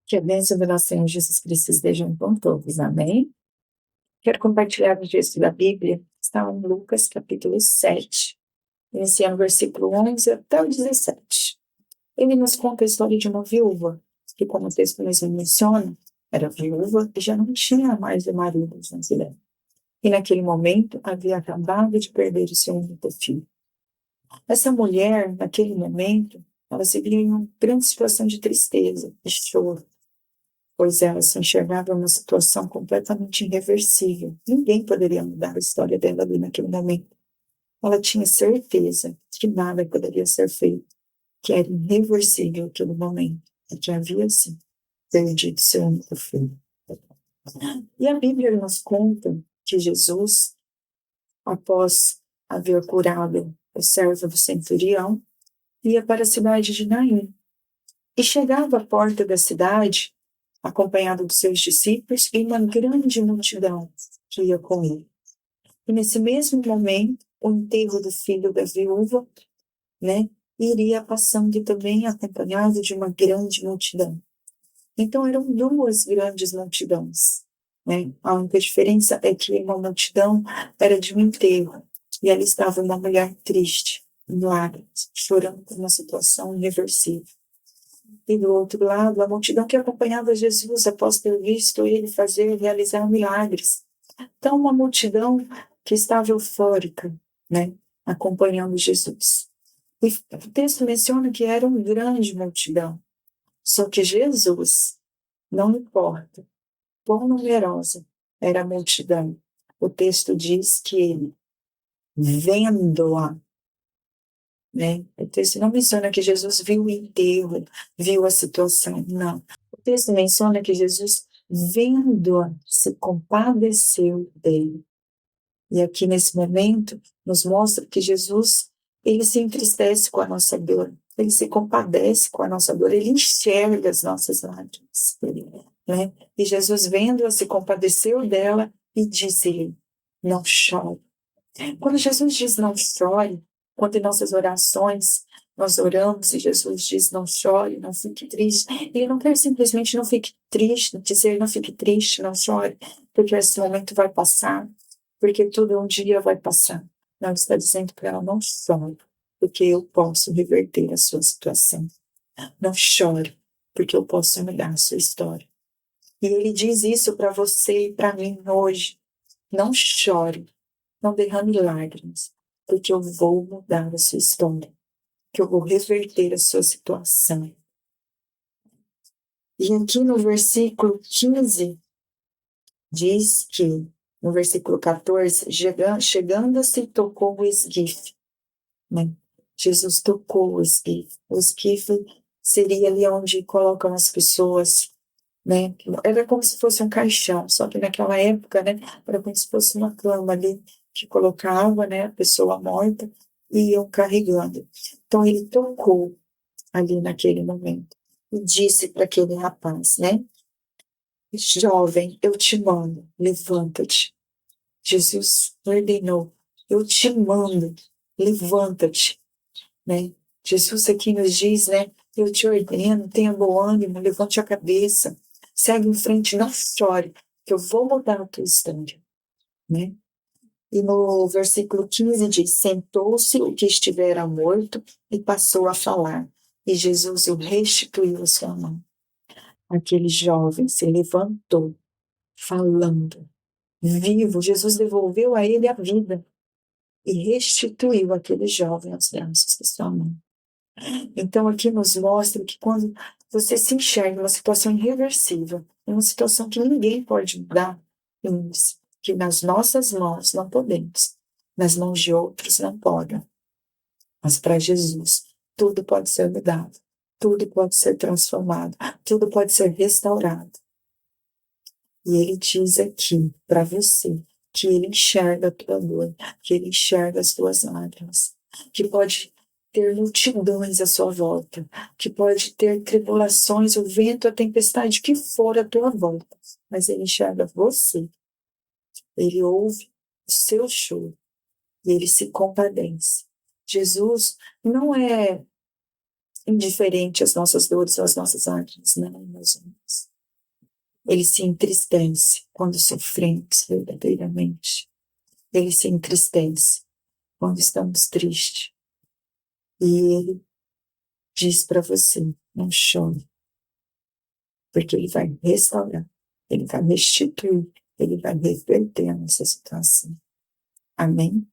Que a bênção do nosso Senhor Jesus Cristo esteja com todos. Amém? Quero compartilhar o texto da Bíblia, está em Lucas, capítulo 7, iniciando o versículo 11 até o 17. Ele nos conta a história de uma viúva, que, como o texto mesmo menciona, era viúva e já não tinha mais o marido diante dela. E naquele momento havia acabado de perder o seu único filho. Essa mulher, naquele momento, ela se via em uma grande situação de tristeza e choro, pois ela se enxergava em uma situação completamente irreversível. Ninguém poderia mudar a história dela ali naquele momento. Ela tinha certeza que nada poderia ser feito, que era irreversível aquele momento, que havia, sim, perdido seu único filho. E a Bíblia nos conta que Jesus, após haver curado o servo do centurião, ia para a cidade de Naim. E chegava à porta da cidade, acompanhado dos seus discípulos e uma grande multidão que ia com ele. E nesse mesmo momento, o enterro do filho da viúva, iria passando também acompanhado de uma grande multidão. Então eram duas grandes multidões, A única diferença é que uma multidão era de um enterro e ali estava uma mulher triste, em lágrimas, chorando por uma situação irreversível. E do outro lado, a multidão que acompanhava Jesus após ter visto ele realizar milagres. Então, uma multidão que estava eufórica, acompanhando Jesus. E o texto menciona que era uma grande multidão. Só que Jesus, não importa quão numerosa era a multidão, o texto diz que ele, vendo-a, o texto não menciona que Jesus viu o enterro, viu a situação, não. O texto menciona que Jesus, vendo-a, se compadeceu dele. E aqui nesse momento, nos mostra que Jesus, ele se entristece com a nossa dor, ele se compadece com a nossa dor, ele enxerga as nossas lágrimas. E Jesus, vendo-a, se compadeceu dela e disse-lhe, não chore. Quando Jesus diz não chore, quando em nossas orações nós oramos e Jesus diz não chore, não fique triste, ele não quer simplesmente não fique triste, dizer não fique triste, não chore, porque esse momento vai passar, porque tudo um dia vai passar. Não, ele está dizendo para ela, não chore, porque eu posso reverter a sua situação. Não chore, porque eu posso mudar a sua história. E ele diz isso para você e para mim hoje. Não chore, não derrame lágrimas, porque eu vou mudar a sua história, que eu vou reverter a sua situação. E aqui no versículo 15, diz que, no versículo 14, chegando-se, tocou o esquife. Jesus tocou o esquife. O esquife seria ali onde colocam as pessoas, Era como se fosse um caixão, só que naquela época, era como se fosse uma cama ali, que colocava, a pessoa morta e iam carregando. Então ele tocou ali naquele momento e disse para aquele rapaz, jovem, eu te mando, levanta-te. Jesus ordenou, eu te mando, levanta-te, Jesus aqui nos diz, eu te ordeno, tenha bom ânimo, levante a cabeça, segue em frente, não chore, que eu vou mudar a tua história, E no versículo 15 diz, sentou-se o que estivera morto e passou a falar, e Jesus o restituiu a sua mão. Aquele jovem se levantou, falando, vivo, Jesus devolveu a ele a vida e restituiu aquele jovem aos braços de sua mãe. Então aqui nos mostra que quando você se enxerga em uma situação irreversível, em uma situação que ninguém pode mudar, que nas nossas mãos não podemos, nas mãos de outros não podem, mas para Jesus tudo pode ser mudado, tudo pode ser transformado, tudo pode ser restaurado. E ele diz aqui para você que ele enxerga a tua dor, que ele enxerga as tuas lágrimas, que pode ter multidões à sua volta, que pode ter tribulações, o vento, a tempestade que for à tua volta, mas ele enxerga você, ele ouve o seu choro e ele se compadece. Jesus não é indiferente às nossas dores ou às nossas lágrimas. Não, meus irmãos. Ele se entristece quando sofremos verdadeiramente. Ele se entristece quando estamos tristes. E ele diz para você, não chore, porque ele vai restaurar, ele vai restituir, ele vai reverter a nossa situação. Amém?